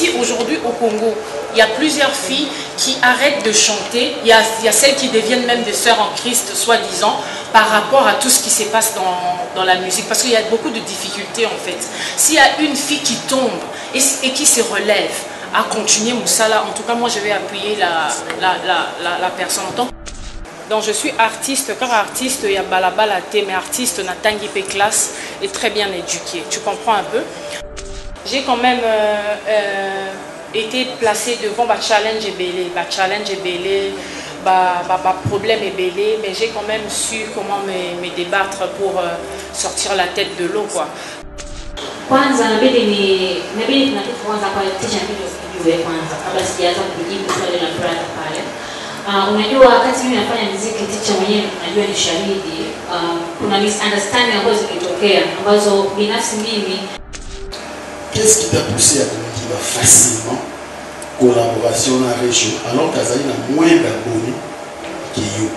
aussi aujourd'hui au Congo, il y a plusieurs filles qui arrêtent de chanter. Il y a celles qui deviennent même des sœurs en Christ, soi-disant, par rapport à tout ce qui se passe dans la musique. Parce qu'il y a beaucoup de difficultés en fait. S'il y a une fille qui tombe et qui se relève à continuer Moussala, en tout cas moi je vais appuyer la personne. Donc je suis artiste, car artiste il y a balabala té, mais artiste n'a tangi pe classe et très bien éduqué. Tu comprends un peu? J'ai quand même été placé devant ma challenge belé, problème est belé, mais j'ai quand même su comment me débattre pour sortir la tête de l'eau quoi. Kwanza nabidi kuna kitu kwanza kwa teacher ndio kwanza kabla sijaanza kujibu swali la brother pale. Unajua wakati mimi nafanya muziki teacher mwenyewe unajua ni shahidi, kuna misunderstanding ambazo zilitokea ambazo binafsi mimi. Qu'est-ce qui t'a poussé à dire facilement collaboration na région alors qu'Azali n'a moins d'abonnés que you?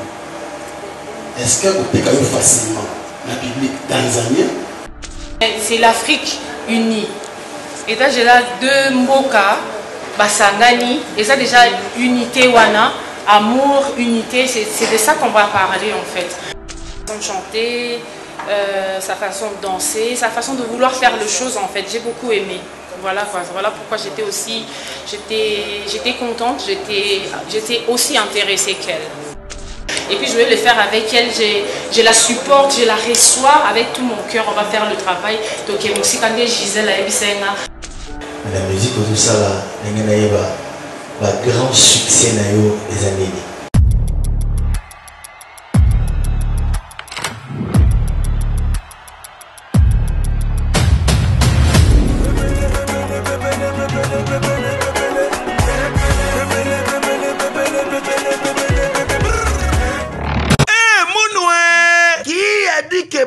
Est-ce que vous avez facilement la public tanzanien? C'est l'Afrique unie. Et là j'ai là deux Mboka, Basangani, et ça déjà unité wana, amour, unité, c'est de ça qu'on va parler en fait. Sa façon de chanter, sa façon de danser, sa façon de vouloir faire les choses en fait, j'ai beaucoup aimé. Voilà quoi, voilà pourquoi j'étais contente, j'étais aussi intéressée qu'elle. Et puis je vais le faire avec elle, je la supporte, je la reçois avec tout mon cœur, on va faire le travail. Donc aussi quand Gisèle a la musique tout ça là, va grand succès des années.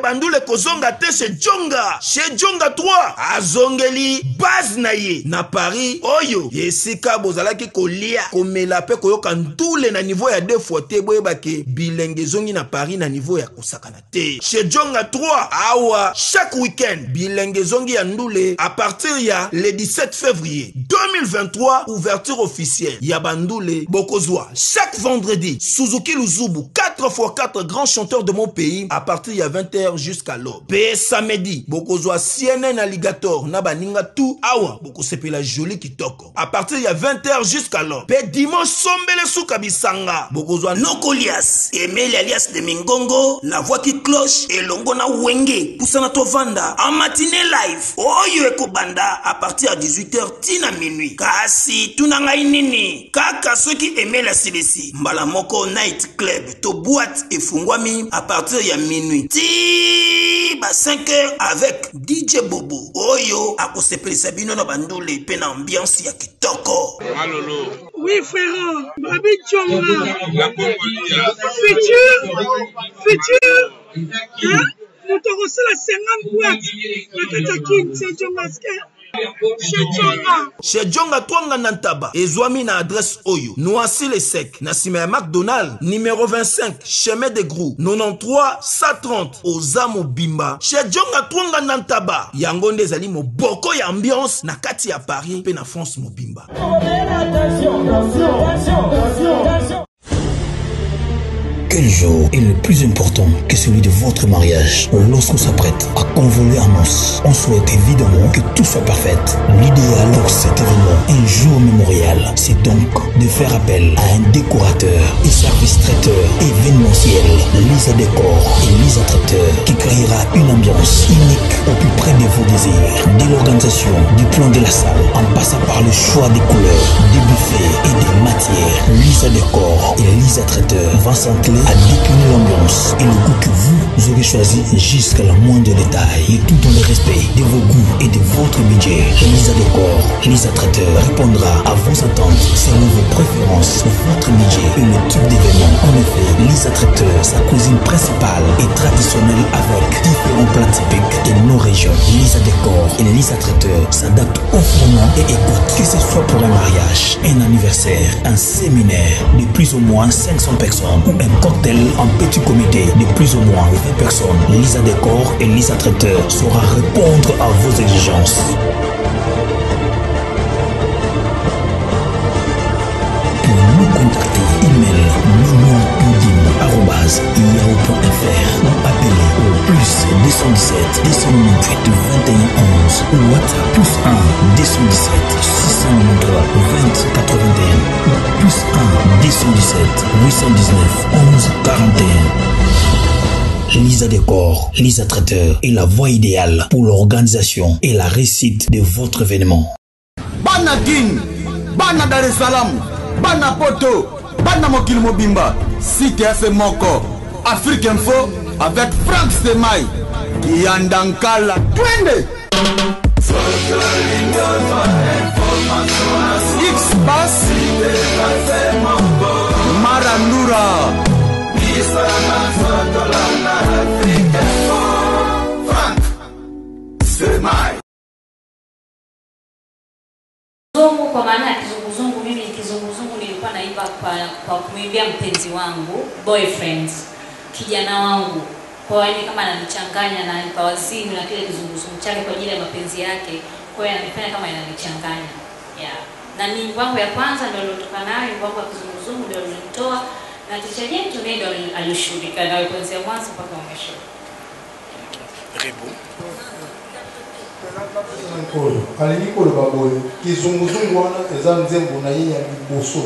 Bandule kozonga te chez Djonga 3 azongeli base na ye na Paris oyo yesika bozalaki kolia komela pe koyoka ndule na niveau ya 2 fois te boyebake bilenge zongi na Paris na niveau ya kosakana te chez Djonga 3 awa chaque week-end bilenge zongi ya ndule à partir ya le 17 février 2023 ouverture officielle ya bandule bokozwa chaque vendredi Suzuki Luzubu 4x4 grands chanteurs de mon pays à partir ya 20h jusqu'à l'aube. Pe samedi, bokozwa CNN Alligator na baninga tout awa boko sepela joli kitoko. À partir ya 20h jusqu'à l'aube. Pe dimanche sombele souka bisanga. Bokozwa Nokolias, Emile alias de Mingongo, la voix qui cloche et longo na wenge. Poussana tovanda en matinée live. Oyo eko banda à partir à 18h tina minuit. Kasi tunanga inini. Kaka ceux qui aimaient la CBC. Mbala moko night club to boîte et fungwami à partir ya minuit. 5h avec DJ Bobo Oyo akosepeli sabino na bandule pe na ambiance ya kitoko. Malolo. Oui frère, Babi Djonga. La Congolia. Futur. Hein? Nous t'aurons la 50 boîtes. La Katakin, c'est Djonga. Chez Djonga Twanga Nantaba ezwami na adresse Oyo Noisy le Sec na sima ya McDonald numéro 25 chemin de Grou 93 130 Ozamo Bimba chez Djonga Twanga Nantaba yango nde ezali moboko ya ambiance na kati ya Paris pe na France mobimba. Quel jour est le plus important que celui de votre mariage? Lorsqu'on s'apprête à convoler en noces, on souhaite évidemment que tout soit parfait. L'idéal pour cet événement, un jour mémorial, c'est donc de faire appel à un décorateur et service traiteur événementiel, Lisa Décor et Lisa Traiteur, qui créera une ambiance unique au plus près de vos désirs. Dès l'organisation du plan de la salle, en passant par le choix des couleurs, des buffets et des matières, Lisa Décor et Lisa Traiteur vont s'entrer à décliner l'ambiance et le goût que vous aurez choisi jusqu'à la moindre détail, et tout dans le respect de vos goûts et de votre budget. Lisa Décor, Lisa Traiteur répondra à vos attentes selon vos préférences, votre budget et le type d'événement. En effet, Lisa Traiteur, sa cuisine principale est traditionnelle avec différents plats typiques de nos régions. Lisa Décor et Lisa Traiteur s'adaptent au format et écoutent, que ce soit pour un mariage, un anniversaire, un séminaire de plus ou moins 500 personnes ou un cocktail en petit comité de plus ou moins 20 personnes. Lisa Décor et Lisa Traiteur saura répondre à vos exigences. 217 298 2111 ou WhatsApp +1 217 693 20 81 ou +1 217 819 11 41. Lisa Décor, Lisa Traiteur est la voie idéale pour l'organisation et la réussite de votre événement. Bana King, Bana Dar es Salaam, Bana Poto, Bana Mokil Mobimba, Cité Moko, Afrique Info avec Frank Semai, Yandankala, Twende. X-Bass, Marandura. Frank Semai. Kizungu kwa maana ya kizunguzungu, mimi kizunguzungu nilikuwa naimba kwa kumwimbia mpenzi wangu, boyfriend, kijana wangu. Kwa hiyo kama ananichanganya na nipa wazimu na kile kizunguzungu chake kwa ajili ya mapenzi yake, kwa hiyo ananifanya kama inanichanganya. Yeah. Na ni wangu ya kwanza ndio nilotoka nayo, wangu wa kizunguzungu ndio nilitoa na ticha yetu ndio alishughulika nayo kuanzia mwanzo mpaka mwisho. Rebo. Aliniko baboyo kizunguzungu wana eza nzembo na ye ya liboso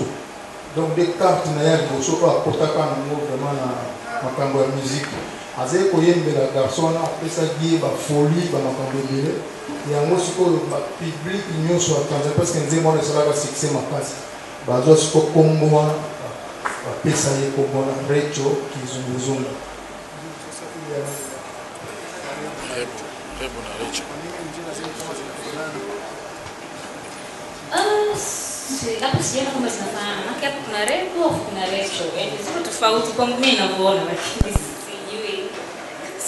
donc des cartes na ya liboso ko akotaka na ngo vraiment na makambo ya musique azaye koyembela garçon na pesa die ba folie ba makambo ebele yango sikoyo ba public nyonso atanza parce que nzembo wana esalaka succès makasi bazwa siko kombo wana bapesa ye kombo na Recho kizunguzungu. Rebo na Recho. Hapo sijaona kama zinafanana. Maana hapo kuna Rebo, kuna Recho. Yaani ziko tofauti kwa mimi ninavyoona lakini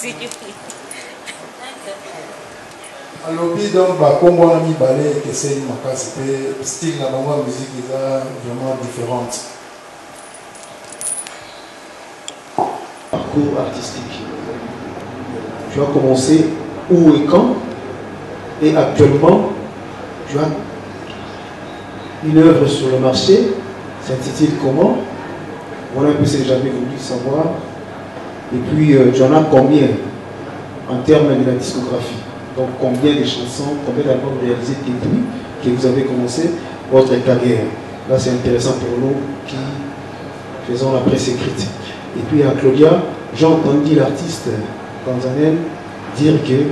sijui. Alobi donc ba kombo na mibale que c'est makasi pe style na bango musique eza vraiment différente. Parcours artistique. Tu as commencé où et quand? Et actuellement, tu as une œuvre sur le marché, s'intitule comment? Voilà un peu ce que j'avais voulu savoir. Et puis, tu en as combien en termes de la discographie? Donc, combien de chansons, combien d'albums réalisés depuis que vous avez commencé votre carrière? Là, c'est intéressant pour nous qui faisons la presse écrite. Et puis, à Claudia, j'ai entendu l'artiste tanzanienne dire que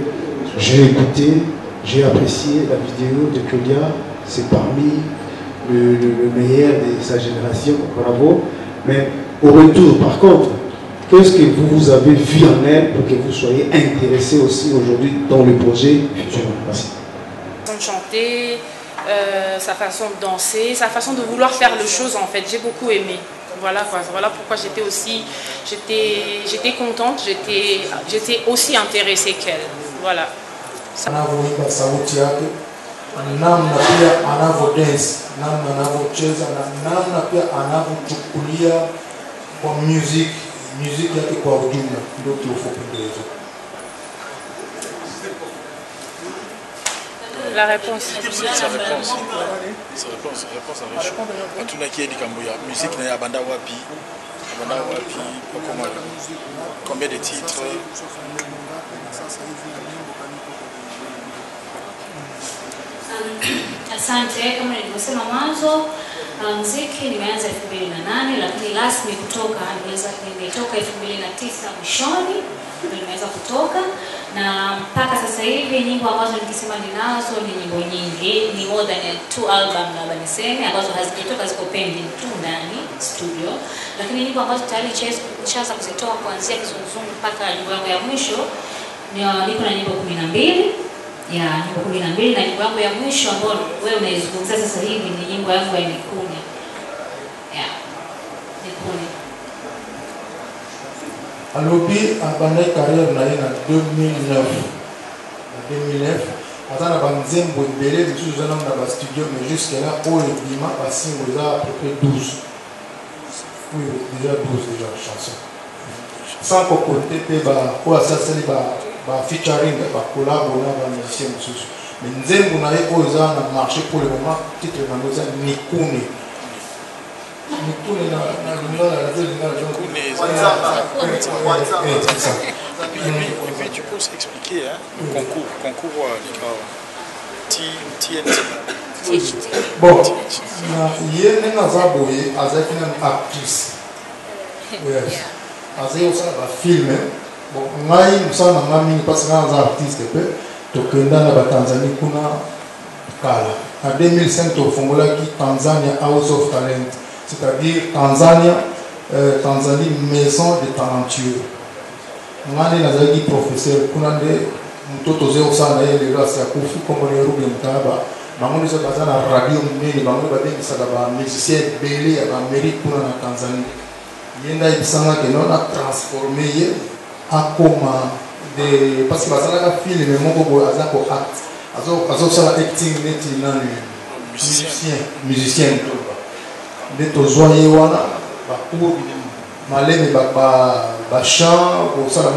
j'ai écouté, j'ai apprécié la vidéo de Claudia, c'est parmi le meilleur de sa génération, bravo. Mais au retour, par contre, qu'est-ce que vous avez vu en elle pour que vous soyez intéressé aussi aujourd'hui dans le projet futur? Merci. Sa façon de chanter, sa façon de danser, sa façon de vouloir faire les choses en fait, j'ai beaucoup aimé. Voilà quoi, voilà pourquoi j'étais contente, j'étais aussi intéressée qu'elle. Voilà. Anavyoimba sauti yake, namna pia anavyo dance, namna anavyocheza na namna pia anavyochukulia kwa music yake kwa ujumla, ndio kilofopendeza. La réponse. Sa réponse à Recho. Atuna qui est dit Kamboya, musique na ya banda wapi, combien de titres? Asante, kama nilivyosema mwanzo, muziki nimeanza 2008 lakini rasmi kutoka nimetoka 2009 mwishoni ndio nimeweza kutoka, na mpaka sasa hivi nyimbo ambazo nikisema ninazo ni nyimbo nyingi, ni more than 2 album labda niseme, ambazo hazijatoka, ziko pending tu ndani studio, lakini nyimbo ambazo tayari nishaanza kuzitoa kuanzia kizunguzungu mpaka nyimbo yangu ya mwisho niko na nyimbo 12. Ya nyimbo 12, na nyimbo yangu ya mwisho ambayo wewe unaizungumzia sasa hivi ni nyimbo yangu ya Nikune. Ya Nikune. Alobi abandai carrière na ye na 2009. Azana banzembo ebele misusu eza na ba studio, mais jusqu'à là oyo ebima basingo eza à peu près 12. Oui, déjà 12 déjà chansons. Sans côté pe ba oyo asaseli ba featuring ba collabo na ba musicien misusu. Mais nzembo na ye oyo eza na marché pour le moment, titre na ngo eza Nikune. Nikune na lingala la lingala donc puis tu peux aussi expliquer le concours TNT. Bon, il y a une actrice. Il y a film. Bon, nous sommes parce que nous sommes artistes. Donc, dans la Tanzanie, en 2005, nous avons Tanzania House of Talent, c'est-à-dire Tanzanie Maison des Talentueux. Nous avons professeur, nous avons radio musicien belé à Amérique pour la Tanzanie. Il y a des transformé en coma parce que les films mais mon acting musicien de to joyeux wana ba pour maleme ba chant pour ça la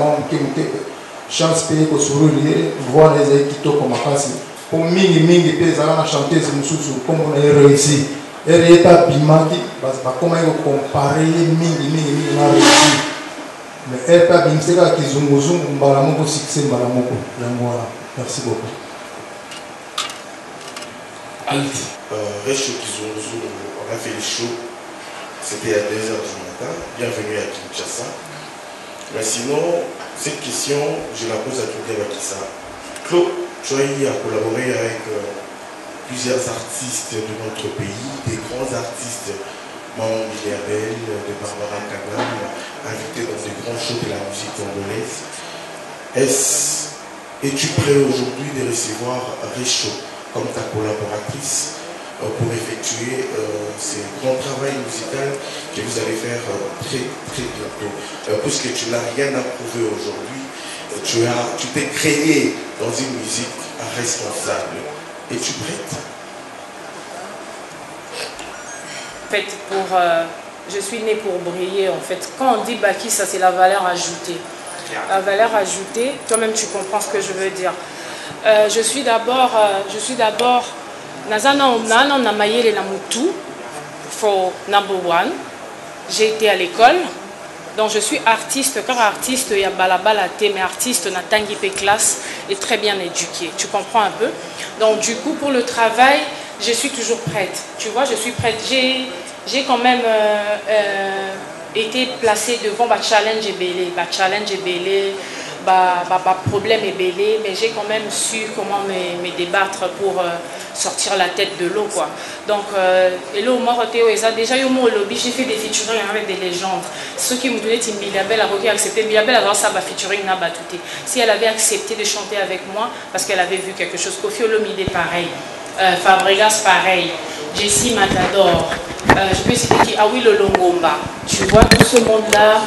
chance payer pour sourire voir les équipes comme makasi pour mingi pesa na chanteuse mususu comme on a réussi et état bimaki ba comment comparer mingi na réussi mais état bimseka kizunguzungu mbala moko succès mbala moko ya mwana. Merci beaucoup. Réchaud Kizunzu, on a fait le show, c'était à 2h du matin, bienvenue à Kinshasa. Mais sinon, cette question, je la pose à Claude Bakissa. Claude, tu as collaboré avec plusieurs artistes de notre pays, des grands artistes, Maman Biliabel, de Barbara Kagam, invités dans des grands shows de la musique congolaise. Es-tu prêt aujourd'hui de recevoir Réchaud comme ta collaboratrice pour effectuer ce grand travail musical que vous allez faire très bientôt, puisque tu n'as rien à prouver aujourd'hui, tu t'es créé dans une musique responsable. Es-tu prête? En fait, je suis née pour briller. En fait, quand on dit Baki, ça c'est la valeur ajoutée. La valeur ajoutée, toi-même tu comprends ce que je veux dire. Je suis d'abord Nazana na mayele na mutu for number one. J'ai été à l'école, donc je suis artiste. Car artiste, il y a balabala mais artiste na tangi pe classe et très bien éduqué. Tu comprends un peu. Donc du coup pour le travail, je suis toujours prête. Tu vois, je suis prête. J'ai quand même été placée devant challenge et belé, problème et belé, mais j'ai quand même su comment me débattre pour sortir la tête de l'eau, quoi. Donc hello Moroteo, déjà eu mon lobby, j'ai fait des featuring avec des légendes. Ceux qui me donnaient Timbilabel a accepté. Bilabel alors ça va featuring n'a pas tout. Si elle avait accepté de chanter avec moi parce qu'elle avait vu quelque chose, Kofi Olomide pareil, Fabregas pareil, Jessie Matador, je peux citer qui Awi Lolongomba, tu vois tout ce monde-là,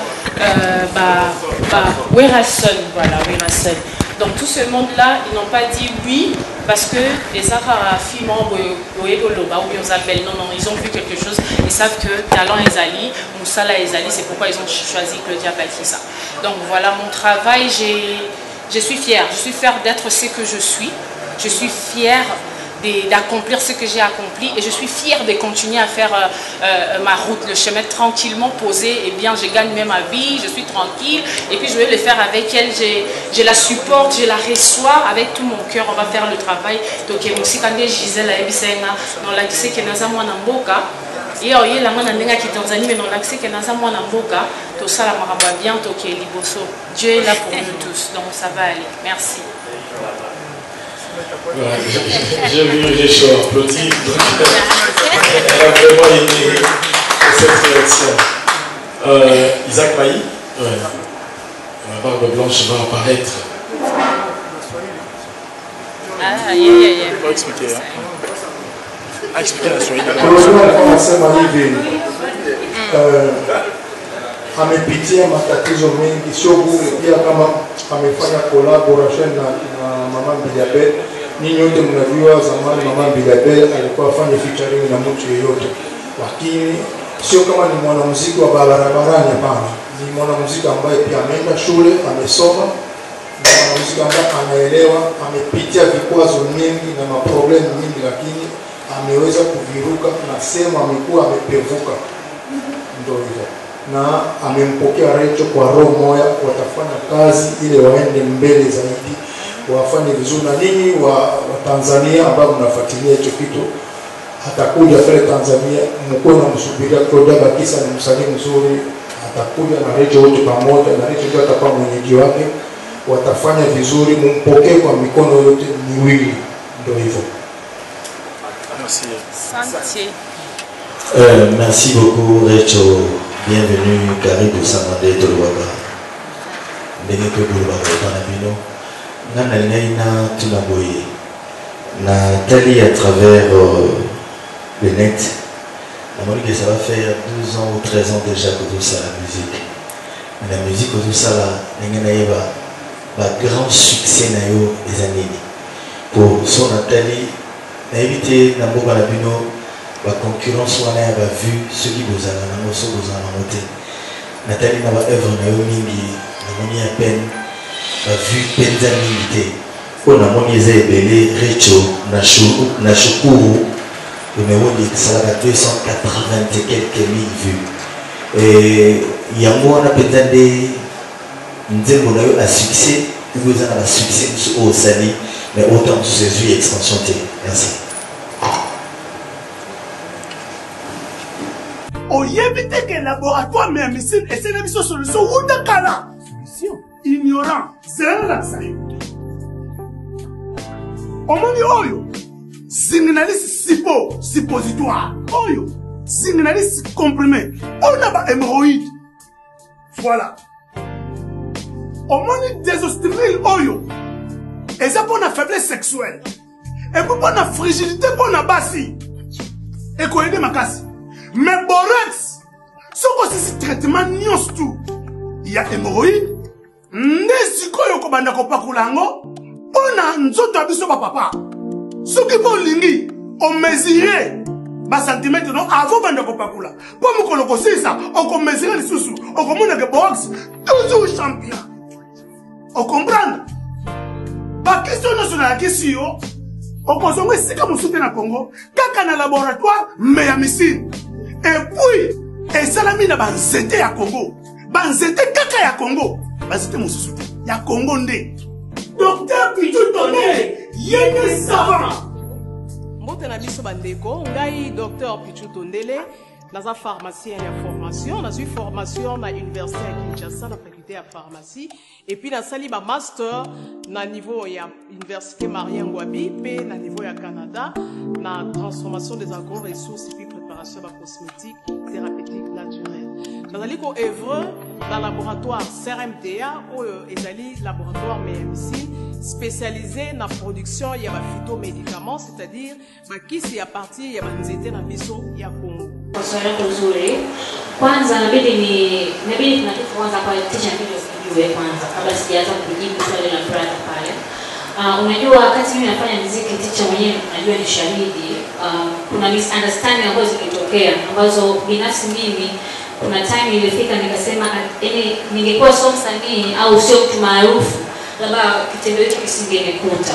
Werason, voilà, Werason. Donc tout ce monde-là, ils n'ont pas dit oui parce que les Arafis membres ou bien non, ils ont vu quelque chose, ils savent que Talent Ezali, Moussala Ezali, c'est pourquoi ils ont choisi Claudia Bakissa. Donc voilà mon travail, je suis fière d'être ce que je suis fière d'accomplir ce que j'ai accompli et je suis fière de continuer à faire ma route, le chemin tranquillement posé et bien je gagne même ma vie, je suis tranquille et puis je vais le faire avec elle, je la supporte, je la reçois avec tout mon cœur, on va faire le travail. Donc quand Gisèle a dans l'accès que nous avons en Mboka, et on est là dans Tanzanie mais dans l'accès que nous avons en Mboka, tout ça la maraba bien toqué liboso. Dieu est là pour nous tous, donc ça va aller. Merci. Voilà, j'ai vu Réchaud applaudir, donc elle a vraiment aimé cette réaction. Isaac Maï, la barbe blanche va apparaître. Ah, on va expliquer. Expliquer la soirée. Amepitia matatizo mengi, sio bure, pia kama amefanya collaboration na Mama Biliabel. Ninyi wote mnajua zamani Mama Biliabel alikuwa afanye featuring na mtu yeyote, lakini sio kama ni mwanamuziki wa barabarani, hapana. Ni mwanamuziki ambaye pia ameenda shule, amesoma, ni mwanamuziki ambaye anaelewa, amepitia vikwazo mingi na maproblemu mingi, lakini ameweza kuviruka na sema amekuwa amepevuka. Ndio hivyo. na amempokea Recho kwa roho moja. Watafanya kazi ile waende mbele zaidi, wafanye vizuri. Na nini wa Tanzania ambao mnafuatilia hicho kitu, atakuja pale Tanzania, mkuu na msubiria Claudia Bakisa, ni msanii mzuri, atakuja na Recho wote pamoja, na Recho ndio atakuwa mwenyeji wake. Watafanya vizuri, mumpokee kwa mikono yote miwili, ndio hivyo. Merci beaucoup Recho, bienvenue karibu sana ndeto lwaka ndenge pe bulubaka bana bino ngana ngaina tunaboye na tali à travers le net. Que ça va faire 12 ans ou 13 ans déjà que tout ça la musique. Mais la musique que tout ça là, va grand succès na yo des années. Pour son Nathalie, na éviter na mboka na bino la concurrence wana ya ba vu ceux qui bozana na moso bozana na moté. Nathalie na ba œuvre na yo mingi na moni à peine ba vu penza mingi. Pour na moni eza ebele Recho na shukuru. Numéro de Salada 280 et quelques mille vues. Et il y a moi on a peut-être des à succès, vous avez un succès au Sali, mais autant sous ses vues expansion. Merci. On y évite que le laboratoire mais missile et c'est la mission solution ou de cala. Solution ignorant, c'est la ça. On m'a dit oyo. Signaliste suppositoire. Oyo. Signaliste comprimé. On a pas hémorroïde. Voilà. On m'a dit désostérile oyo. Et ça pour la faiblesse sexuelle. Et pour la fragilité pour la bassi. Et qu'on aide ma casse. Mais borax. Ce que c'est traitement nios tout. Il y a hémorroïde. Nesiko yo kobanda ko pakulango. On a nzoto abiso papa. Ce qui vont lingi, on mesurait bas centimètres non avant de kopakula. Pour me colocoser ça, on mesurait les sous-sous, on commande que box toujours champion. On comprend? Pas question nationale question. On consomme si comme soutien à Congo, kaka na laboratoire mais à missile. Et puis, et ça la mine banzete à Congo, banzete kaka ya Congo, banzete mon soutien, ya Congo ndé. Docteur Pichou Tondele, yéné savant. Mbotena biso bandeko, ngai docteur Pichou Tondele, naza pharmacien ya formation, naza formation na université ya Kinshasa na faculté ya pharmacie et puis na sali ba master na niveau ya université Marien Ngouabi pe na niveau ya Canada na transformation des agro-ressources et puis préparation de cosmétiques thérapeutiques naturelles. Nazali ko œuvre dans le laboratoire CRMTA ou ezali laboratoire MMC spécialisé dans la production ya ba phytomédicaments, c'est-à-dire ba kisi ya partie ya banzete na biso ya Congo. Swala nzuri. Kwanza inabidi tunaanza kwa teacher video kwanza kabla sijaanza kujibu swali la brother pale. Unajua wakati mimi nafanya muziki teacher mwenyewe najua ni shahidi. Kuna misunderstanding ambazo zilitokea ambazo binafsi mimi kuna time ilifika nikasema yani ningekuwa sio msanii au sio mtu maarufu labda kitendo hicho kisingenikuta.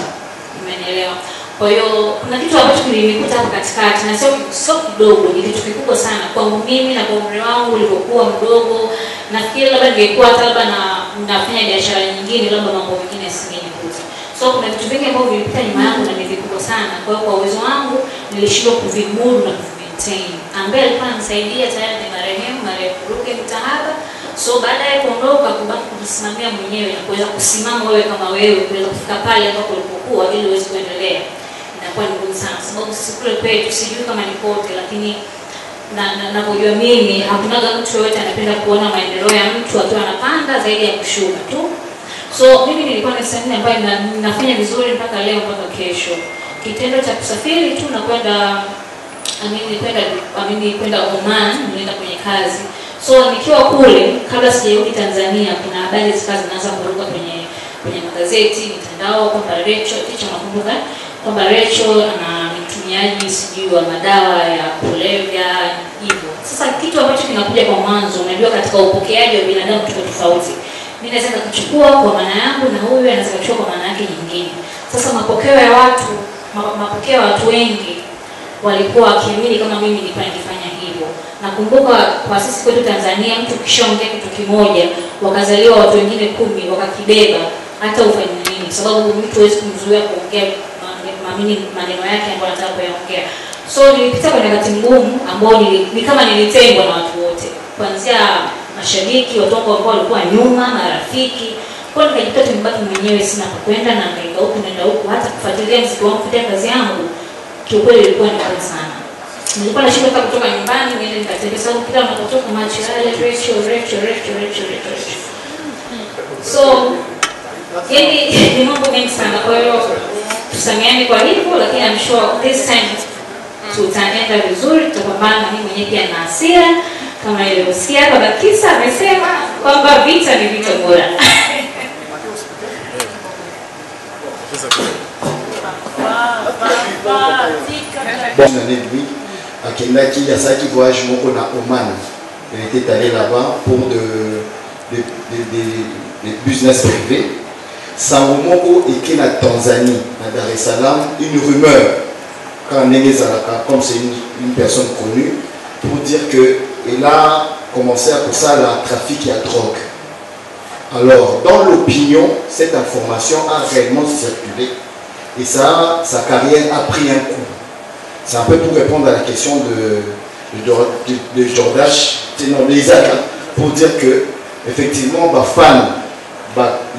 Umeelewa? Kwa hiyo kuna kitu ambacho kilinikuta hapo katikati na sio kidogo, ni kitu kikubwa sana kwangu mimi na kwa umri wangu ulivyokuwa mdogo. Nafikiri labda ningekuwa labda nafanya biashara nyingine labda mambo mengine yasingenikuta. So kuna vitu vingi ambavyo vilipita nyuma yangu na ni vikubwa sana. Kwa hiyo kwa uwezo wangu nilishindwa kuvimudu na kuvimaintain. Ambaye alikuwa ananisaidia tayari ni marehemu Ruge Mtahaba. So baada ya kuondoka kubaki kujisimamia mwenyewe na kuweza kusimama wewe kama wewe kuweza kufika pale ambapo ulipokuwa ili uweze kuendelea. Inakuwa ni ngumu sana sababu sisi kule kwetu sijui kama ni kote lakini ninapojua mimi hakuna mtu yote anapenda kuona maendeleo ya mtu akiwa anapanda zaidi ya kushuka tu. So mimi nilikuwa ni msanii ambaye ninafanya vizuri mpaka leo mpaka kesho. Kitendo cha kusafiri tu na kwenda kwenda Oman nilienda kwenye kazi. So nikiwa kule kabla sijarudi Tanzania kuna habari zinaanza kuruka kwenye magazeti, mitandao kwamba Recho teacher nakumbuka kwamba Recho ana mtumiaji sijui wa madawa ya kulevya hivyo. Sasa kitu ambacho kinakuja kwa mwanzo unajua katika upokeaji wa binadamu tofauti. Mimi naweza kuchukua kwa maana yangu na huyu anaweza kuchukua kwa maana yake nyingine. Sasa mapokeo ya watu wengi walikuwa wakiamini kama mimi nilikuwa nikifanya hivyo. Nakumbuka kwa sisi kwetu Tanzania, mtu kishaongea kitu kimoja, wakazaliwa watu wengine 10 wakakibeba, hata ufanye nini, sababu mtu hawezi kumzuia kuongea maneno yake ambayo anataka kuyaongea. So nilipita kwenye wakati mgumu ambao ni kama nilitengwa na watu wote, kuanzia mashabiki, watu ambao walikuwa nyuma, marafiki. Kwa nikajikuta nimebaki mwenyewe, sina pa kwenda, na nenda huku nenda huku, hata kufuatilia muziki wangu, kufuatilia kazi yangu, kiukweli ilikuwa ni ngumu sana. Nilikuwa nashinda kutoka nyumbani niende nikatembea, sababu kila unapotoka macho yale Rachel. So ni mambo mengi sana, kwa hiyo tusameane kwa hivyo, lakini I'm sure this time tutaenda vizuri, tutapambana. Na mimi mwenyewe pia na hasira, kama ilivyosikia Baba Kisa amesema kwamba vita ni vita bora. Bonne année de lui. À Kendaki, il y a ça qui voyage beaucoup en Oman. Il était allé là-bas pour des business privés. Samomoko et en Tanzanie, à Dar es Salaam, une rumeur, quand Nene Zalaka, comme c'est une personne connue, pour dire qu'il a commencé à pour ça le trafic et la drogue. Alors, dans l'opinion, cette information a réellement circulé et ça, sa carrière a pris un coup. C'est un peu pour répondre à la question de Jordache, pour dire que, effectivement,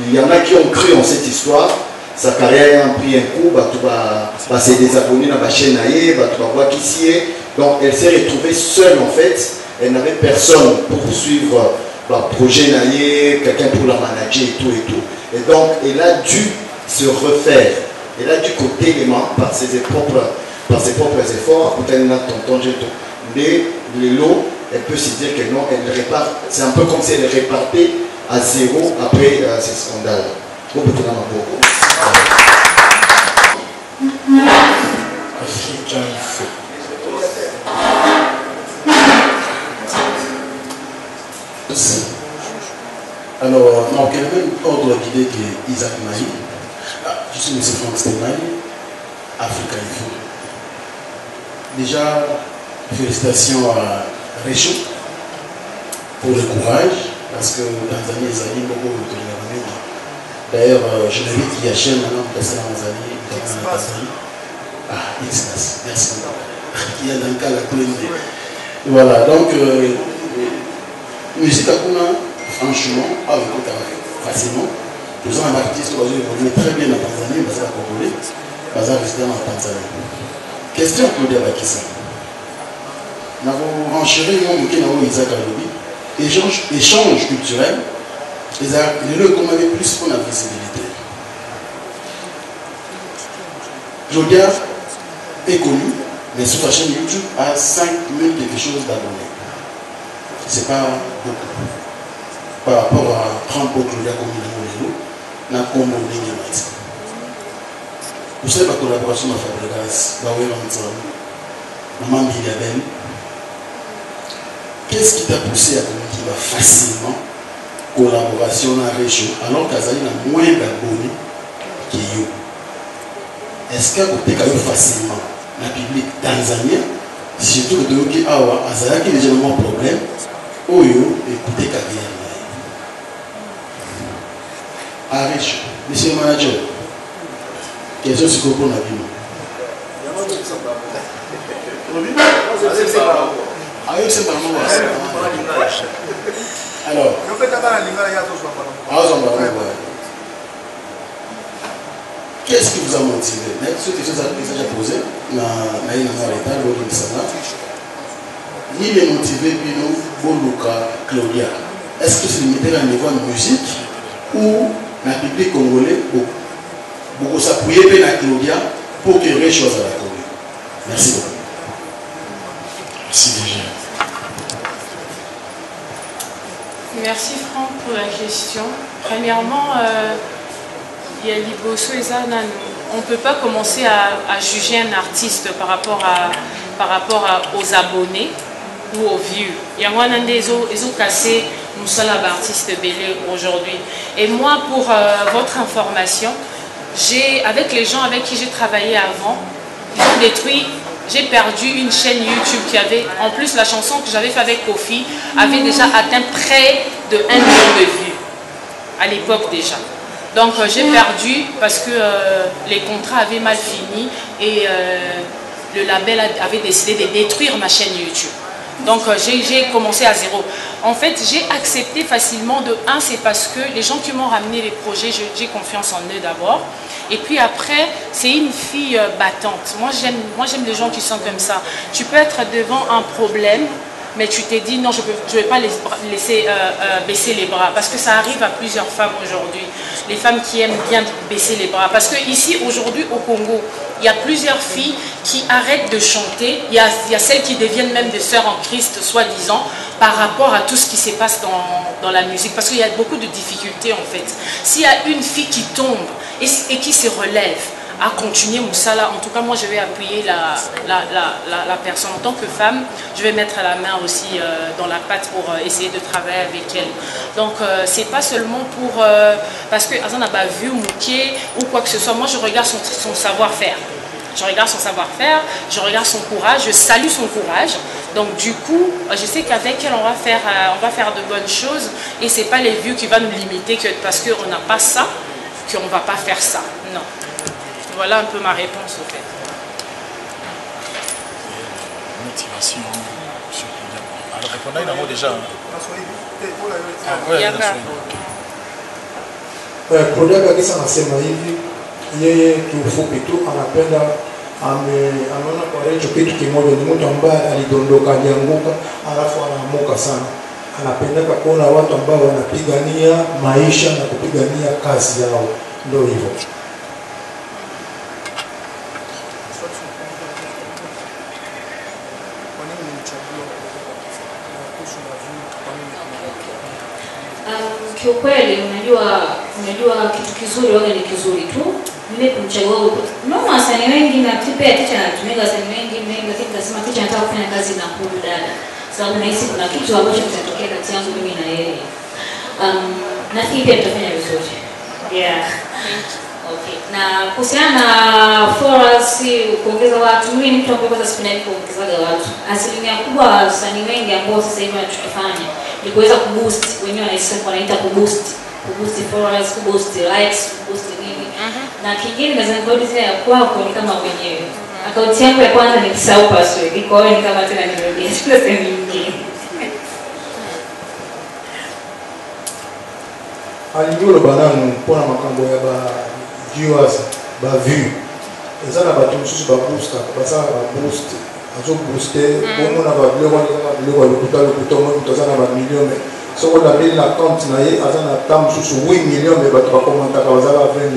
il y en a qui ont cru en cette histoire. Sa carrière a pris un coup, s'est désabonné dans la chaîne, donc elle s'est retrouvée seule en fait. Elle n'avait personne pour suivre le projet, quelqu'un pour la manager et tout. Et donc elle a dû se refaire. Elle a dû côté par ses propres efforts. Mais les lots, elle peut se dire que non, elle répare. C'est un peu comme si elle répartait à zéro après ces scandales. Africain feu. Alors, non, quelqu'un ordre l'idée que Isaac Maï, je suis M. Franck Stémaï, Africain feu. Déjà, félicitations à Réchaud pour le courage, parce que Tanzanie est allé beaucoup de la. D'ailleurs, je l'invite Yachem maintenant pour passer dans Tanzanie. Ah, X-Mas, merci beaucoup. Qui est dans le cas de la colonie. Voilà, donc, musique à Kuna, franchement, avec facilement. Nous avons un artiste qui va évoluer très bien en Tanzanie, mais c'est la Congolais, mais c'est résident en Tanzanie. Question pour dire à qui ça. Nous avons renchéri mon bouquet dans Isaac Alobi, échange culturel. Les lieux qu'on avait plus pour la visibilité. Jodia est connu, mais sur sa chaîne YouTube a 5000 quelque chose d'abonnés. C'est pas beaucoup. Par rapport à 30 autres Jodia comme il n'a pas Combo Ningimati. Vous savez, la collaboration avec Fabregas, Baoué Ramzan, Maman Biliabel, qu'est-ce qui t'a poussé à communiquer facilement collaboration à Réchaud, alors qu'Azali a moins d'abonnés que yo. Est-ce que vous avez facilement le public tanzanien, surtout que vous avez Azali qui est déjà un problème, ou yo écoutez carrière. À Réchaud, monsieur le manager, question sur quoi on a vu. Alors, qu'est-ce qui vous a motivé? Cette question que vous avez posée, ni les motivés, puis nous, Boluka, Claudia. Est-ce que c'est limité à un niveau de musique ou la public congolais beaucoup s'appuyer sur la Claudia pour qu'il y ait des choses à la Congolais? Merci beaucoup. Merci déjà. Merci Franck pour la question. Premièrement, il y a Liboso et Zana. On ne peut pas commencer à juger un artiste par rapport aux abonnés ou aux vues. Il y a ils ont cassé nous sommes artistes belés aujourd'hui. Et moi, pour votre information, avec les gens avec qui j'ai travaillé avant, ils ont détruit j'ai perdu une chaîne YouTube qui avait, en plus la chanson que j'avais fait avec Kofi avait déjà atteint près de 1 million de vues, à l'époque déjà. Donc j'ai perdu parce que les contrats avaient mal fini et le label avait décidé de détruire ma chaîne YouTube. Donc j'ai commencé à zéro. En fait, j'ai accepté facilement. De un, c'est parce que les gens qui m'ont ramené les projets, j'ai confiance en eux d'abord. Et puis après, c'est une fille battante. Moi, j'aime les gens qui sont comme ça. Tu peux être devant un problème, mais tu t'es dit non, je ne vais pas laisser baisser les bras. Parce que ça arrive à plusieurs femmes aujourd'hui. Les femmes qui aiment bien baisser les bras. Parce qu'ici, aujourd'hui, au Congo, il y a plusieurs filles qui arrêtent de chanter. Il y a celles qui deviennent même des sœurs en Christ, soi-disant, par rapport à tout ce qui se passe dans la musique. Parce qu'il y a beaucoup de difficultés, en fait. S'il y a une fille qui tombe et qui se relève, à continuer Moussala. En tout cas, moi, je vais appuyer la personne. En tant que femme, je vais mettre la main aussi dans la pâte pour essayer de travailler avec elle. Donc, c'est pas seulement pour... parce que Azan n'a pas vu Mouké ou quoi que ce soit. Moi, je regarde son savoir-faire. Je regarde son savoir-faire, je regarde son courage, je salue son courage. Donc, du coup, je sais qu'avec elle, on va faire de bonnes choses. Et c'est pas les vues qui vont nous limiter que parce qu'on n'a pas ça, qu'on ne va pas faire ça. Non. Voilà un peu ma réponse au fait. Motivation. Alors répondez à un déjà. Prodia kabisa nasema hivi, yeye kiufupi tu anapenda anaona kwa hicho kitu kimoja, ni mtu ambaye alidondoka, alianguka, alafu anaamuka sana. Anapendeka kuona watu ambao wanapigania maisha na kupigania kazi yao, ndio hivyo. Kiukweli unajua kitu kizuri waga ni kizuri tu. Mimi kumchagua mama wasanii wengi na pia ticha anatumia wasanii wengi lakini kasema ticha anataka kufanya kazi na huyu dada. Sababu nahisi kuna kitu ambacho kitatokea kati yangu mimi na yeye. Nafikiri pia tutafanya vizuri. Yeah. Okay. Na kuhusiana na force kuongeza watu, mimi ni mtu ambaye kwanza sipendi kuongeza watu. Asilimia kubwa wasanii wengi ambao sasa hivi wanachokifanya ni kuweza kuboost, wenyewe wanaita kuboost followers, kuboost likes, kuboost nini. Na kingine naweza kuuliza ya kwako ni kama wenyewe. Akaunti yangu ya kwanza ni kisahau password. Iko ni kama tena nimerudia sasa sehemu nyingine. Alijua banano mpona makambo ya ba viewers ba view. Ezana ba tumsusu ba booster, basala ba boost. Azo booster, bomo na ba biloko lokutalo mutazana ba million. So on a mis l'account na ye azana tam susu 8 millions mais ba to commenter ka bazala 20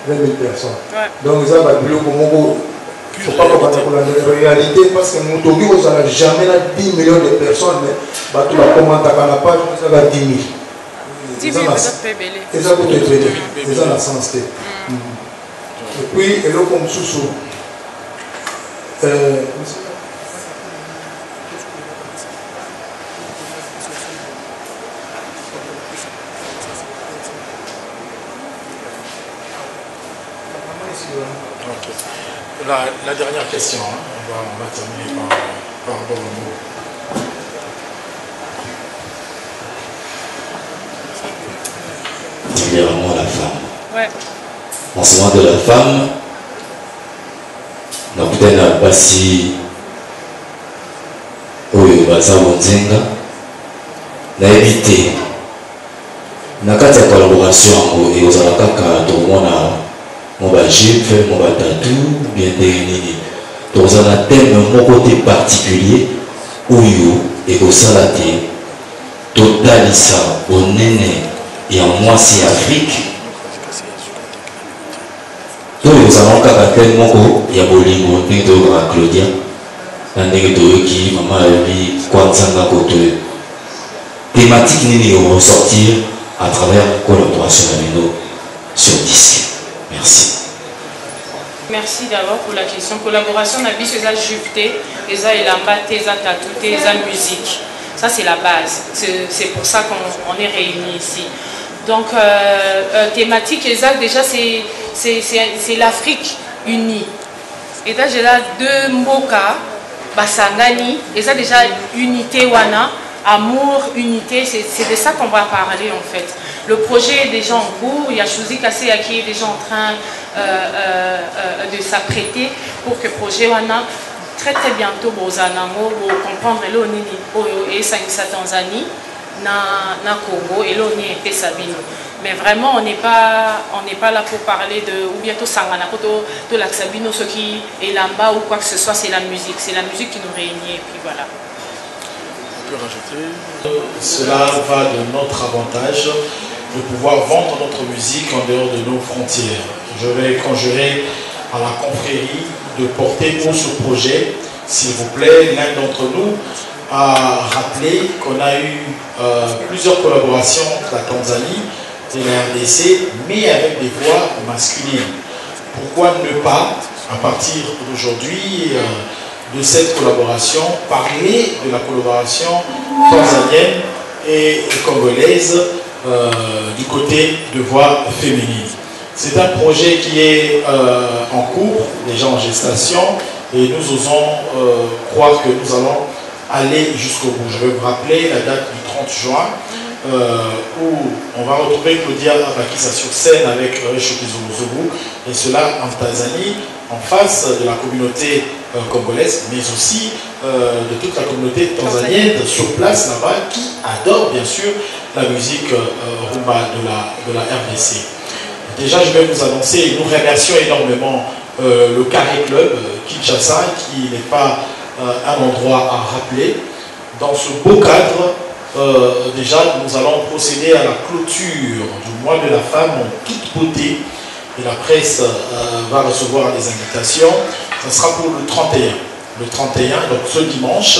000 personnes. Donc ça ba biloko moko faut pas comprendre la réalité parce que nous tombons aux jamais là 10 millions de personnes mais ba to ba commenter ka na page ça va 10 000. 10 000 belé. Et ça peut être belé. Et ça la sens. Et puis et là comme sous La dernière question, hein. on va terminer par rapport au mot. Particulièrement la femme. Ouais. En ce moment de la femme, nakutana basi oyo baza bonzenga na éviter na kati ya collaboration yango ekozala kaka tomona moba jupe moba tatou bien ndenge nini tozala thème moko te particulier oyo ekozala te totalisa bonene ya mwasi Afrique oyo ozala kaka thème moko ya bolingo ndenge toyoka Claudia na ndenge toyoki mama yabi kwanzanga koto thématique nini ressortir à travers collaboration avec sur disque. Merci. Merci d'abord pour la question. Collaboration, on a vu ces ajoutés, les elambate, les tatoutés, les musique. Ça, c'est la base. C'est pour ça qu'on est réunis ici. Donc, thématique, déjà, c'est l'Afrique unie. Et là, j'ai là deux Mboka, Basangani, et ça déjà unité wana, amour, unité, c'est de ça qu'on va parler en fait. Le projet est déjà en cours, il y a Chouzi Kassé qui est déjà en train de s'apprêter pour que le projet wana très bientôt bozanango pour comprendre le nini et ça Tanzanie na Congo et l'on est Sabino. Mais vraiment, on n'est pas là pour parler de ou bientôt Sangana, de la Sabino, ce qui est là-bas ou quoi que ce soit, c'est la musique qui nous réunit et puis voilà. On peut rajouter. Cela va de notre avantage de pouvoir vendre notre musique en dehors de nos frontières. Je vais conjurer à la confrérie de porter pour ce projet, s'il vous plaît. L'un d'entre nous a rappelé qu'on a eu plusieurs collaborations entre la Tanzanie et la RDC, mais avec des voix masculines. Pourquoi ne pas, à partir d'aujourd'hui, de cette collaboration, parler de la collaboration tanzanienne et congolaise du côté de voix féminine. C'est un projet qui est en cours, déjà en gestation, et nous osons croire que nous allons aller jusqu'au bout. Je vais vous rappeler la date du 30 juin, où on va retrouver Claudia Bakissa sur scène avec Shokizumuzubu, et cela en Tanzanie, en face de la communauté congolaise, mais aussi de toute la communauté tanzanienne sur place là-bas, qui adore bien sûr la musique rumba de la RDC. Déjà, je vais vous annoncer, et nous remercions énormément le Carré Club Kinshasa, qui n'est pas un endroit à rappeler. Dans ce beau cadre, déjà, nous allons procéder à la clôture du mois de la femme en toute beauté. Et la presse va recevoir des invitations. Ce sera pour le 31. Le 31, donc ce dimanche,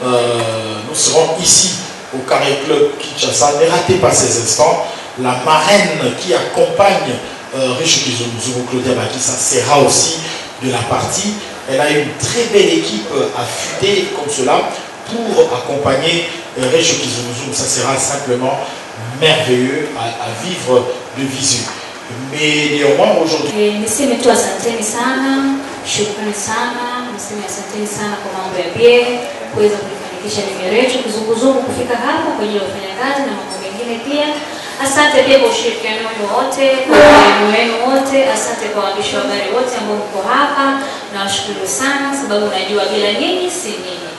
nous serons ici au Carré Club Kinshasa. Ne ratez pas ces instants. La marraine qui accompagne Shokizumuzubu, Claudia Bakissa, sera aussi de la partie. Elle a une très belle équipe affûtée comme cela pour accompagner Shokizumuzubu. Ça sera simplement merveilleux à vivre de visu. Mais néanmoins aujourd'hui. Niseme tu asanteni sana, shukrani sana, niseme asanteni sana kwa mambo ya BIE kuweza kulifanikisha lengo letu kizunguzungu kufika hapa kwa ajili ya wafanyakazi na mambo mengine pia. Asante pia kwa ushirikiano wenu wote, kwa walimu wenu wote, asante kwa waandishi wa habari wote ambao mko hapa, na washukuru sana sababu najua bila nyinyi si nini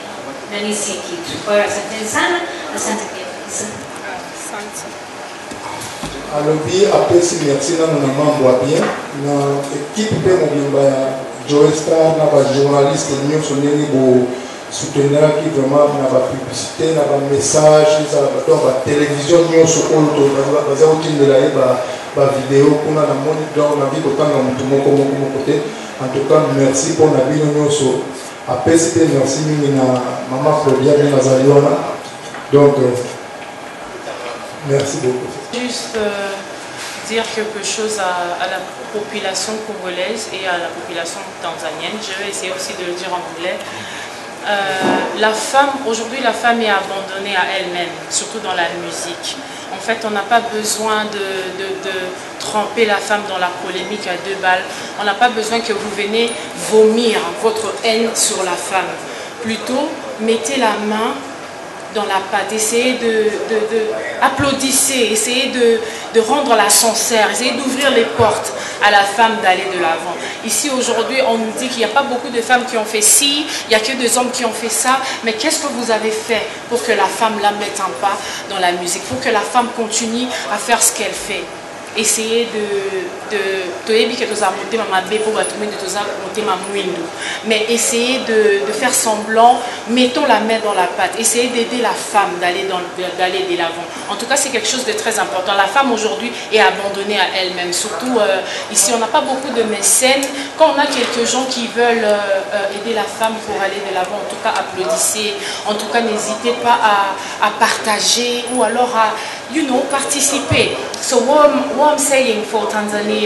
na ni si kitu. Kwa hiyo asanteni sana, asante pia. Asante. alobi apesi merci nano na mambo ya bien na équipe mpe mobimba ya Joestar na bajournaliste nyonso ndenge bosouteniraki vraiment na bapublicité na bamessage donc batelevizio nyonso oyo baza kotindela ye bavideo kuna na moni donc nabi kotanga motu moko te. En tout cas merci mpona bino nyonso, apesi mpe merci mingi na mama Claudia mpe nazali wana, donc merci beaucoup. Juste dire quelque chose à la population congolaise et à la population tanzanienne. Je vais essayer aussi de le dire en anglais. La femme, aujourd'hui la femme est abandonnée à elle-même, surtout dans la musique. En fait, on n'a pas besoin de tremper la femme dans la polémique à deux balles. On n'a pas besoin que vous venez vomir votre haine sur la femme. Plutôt, mettez la main dans la pâte, essayez applaudissez, essayez de rendre la sincère, essayez d'ouvrir les portes à la femme d'aller de l'avant. Ici aujourd'hui on nous dit qu'il n'y a pas beaucoup de femmes qui ont fait ci, il n'y a que des hommes qui ont fait ça, mais qu'est-ce que vous avez fait pour que la femme la mette en pas dans la musique, pour que la femme continue à faire ce qu'elle fait? Essayez mais essayez de faire semblant, mettons la main dans la pâte, essayez d'aider la femme d'aller de l'avant. En tout cas, c'est quelque chose de très important. La femme aujourd'hui est abandonnée à elle-même. Surtout ici, on n'a pas beaucoup de mécènes. Quand on a quelques gens qui veulent aider la femme pour aller de l'avant, en tout cas, applaudissez. En tout cas, n'hésitez pas à partager ou alors à, participer. So what I'm saying for Tanzanian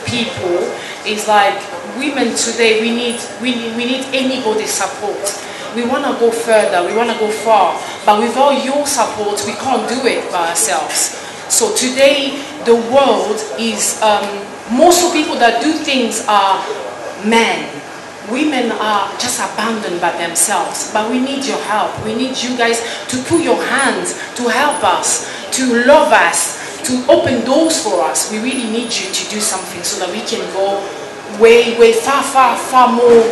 people is like, women today, we need anybody's support. We want to go further, we want to go far, but without your support, we can't do it by ourselves. So today, the world is, most of the people that do things are men. women are just abandoned by themselves, but we need your help. We need you guys to put your hands to help us, to love us, to open doors for us. We really need you to do something so that we can go way far more.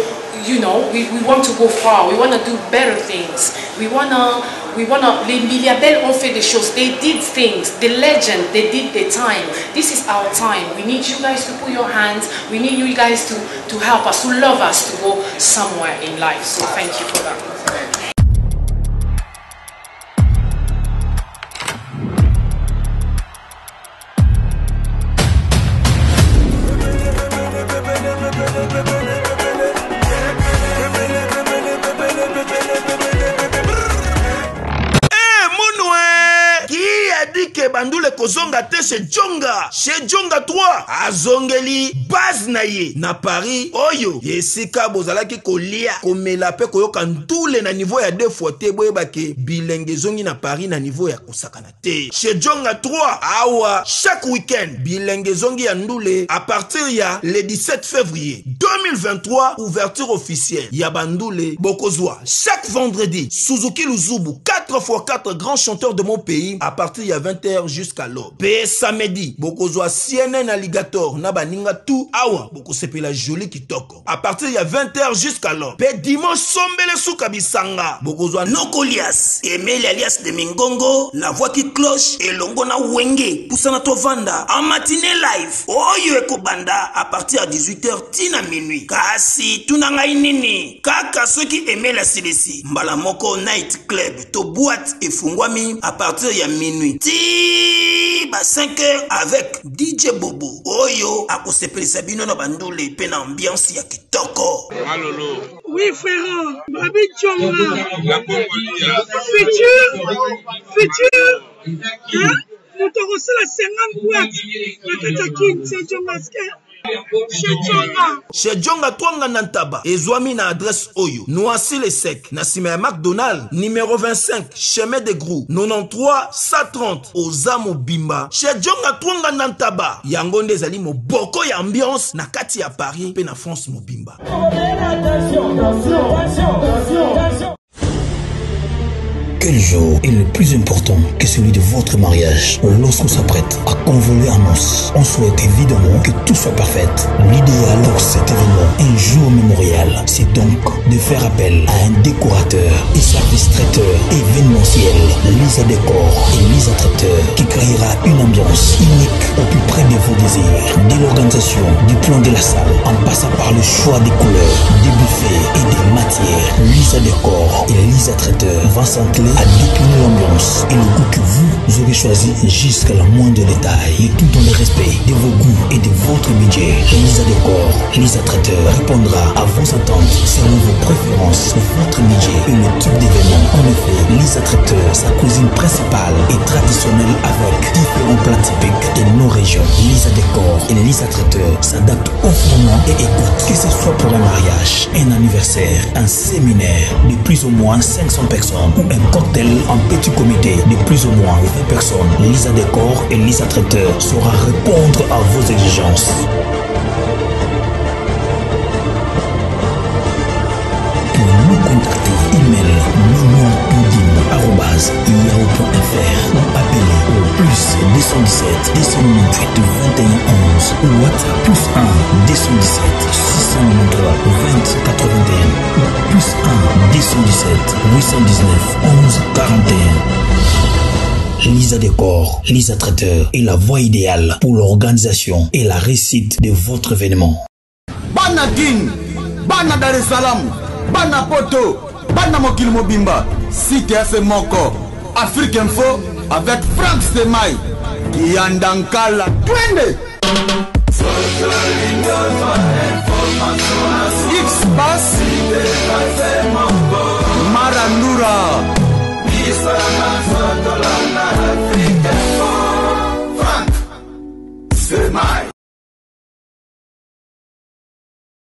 You know, we want to go far. We want to do better things. We wanna. Les milliardaires ont fait des choses. They did things. The legend, they did the time. This is our time. We need you guys to put your hands. We need you guys to help us, to love us, to go somewhere in life. So thank you for that. Bandule kozonga te chez Djonga 3 azongeli base na ye na Paris oyo yesika bozalaki kolia komela pe koyoka ntule na niveau ya 2 fois te boyebake bilenge zongi na Paris na niveau ya kosakana te chez Djonga 3 awa chaque week-end bilenge zongi ya ndule à partir ya le 17 février 2023 ouverture officielle ya bandule bokozwa chaque vendredi Suzuki Luzubu 4x4 grands chanteurs de mon pays à partir ya 20h jusqu'à l'aube. Pe samedi, bokozwa CNN Alligator na baninga tout awa bokosepela joli kitoko. À partir ya 20h jusqu'à l'aube. Pe dimanche sombele suka bisanga. Bokozwa Nokolias, Emile alias de Mingongo, La Voix qui cloche et Longona Wenge, Poussana Tovanda en matinée live. Oyo ekobanda à partir à 18h tina minuit. Kasi tunanga inini. Kaka ceux qui aimaient la CDC. Mbala moko night club to boîte et fungwami à partir ya minuit. Ba 5h avec DJ Bobo Oyo akosepeli sabino na bandule pe na ambiance ya kitoko. Malolo. Oui frère, Babi Djonga. Futur. Hein? Nous t'avons reçu la 50 boîtes. La Katakine, c'est Djonga. Chez Djonga Twanga Nantaba ezwami na adresse Oyo Noisy le Sec na sima ya McDonald numéro 25 chemin de Grou 93 130 Ozamo Bimba. Chez Djonga Twanga Nantaba yango nde ezali moboko ya ambiance na kati ya Paris pe na France mobimba. Quel jour est le plus important que celui de votre mariage? Lorsqu'on s'apprête à convoler en noces, on souhaite évidemment que tout soit parfait. L'idéal pour cet événement, un jour mémorial, c'est donc de faire appel à un décorateur et service traiteur événementiel, Lisa Décor et Lisa Traiteur, qui créera une ambiance unique au plus près de vos désirs. Dès l'organisation du plan de la salle, en passant par le choix des couleurs, des buffets et des matières, Lisa Décor et Lisa Traiteur vont s'entrer à décliner l'ambiance et le goût que vous aurez choisi jusqu'à la moindre détail, et tout dans le respect de vos goûts et de votre budget. Lisa Décor, Lisa Traiteur répondra à vos attentes selon vos préférences, votre budget et le type d'événement. En effet, Lisa Traiteur, sa cuisine principale est traditionnelle avec différents plats typiques de nos régions. Lisa Décor et Lisa Traiteur s'adaptent au format et écoutent, que ce soit pour un mariage, un anniversaire, un séminaire de plus ou moins 500 personnes ou un cocktail en petit comité de plus ou moins 20 personnes. Lisa Décor et Lisa Traiteur saura répondre à vos exigences. Pour nous contacter, email mignon.yahoo.fr ou appelez au plus 217 298 21 11 ou WhatsApp plus 1 217 693 20 81 ou plus 1 217 819 11 41. Lisa Décor, Lisa Traiteur est la voie idéale pour l'organisation et la réussite de votre événement. Bana King, Bana Dar es Salaam, Bana Poto, Bana Mokil Mobimba, Cité FC Moko, Afrique Info avec Frank Semai, Kiandankala, Twende. X-Bass, Marandura, Frank Semai.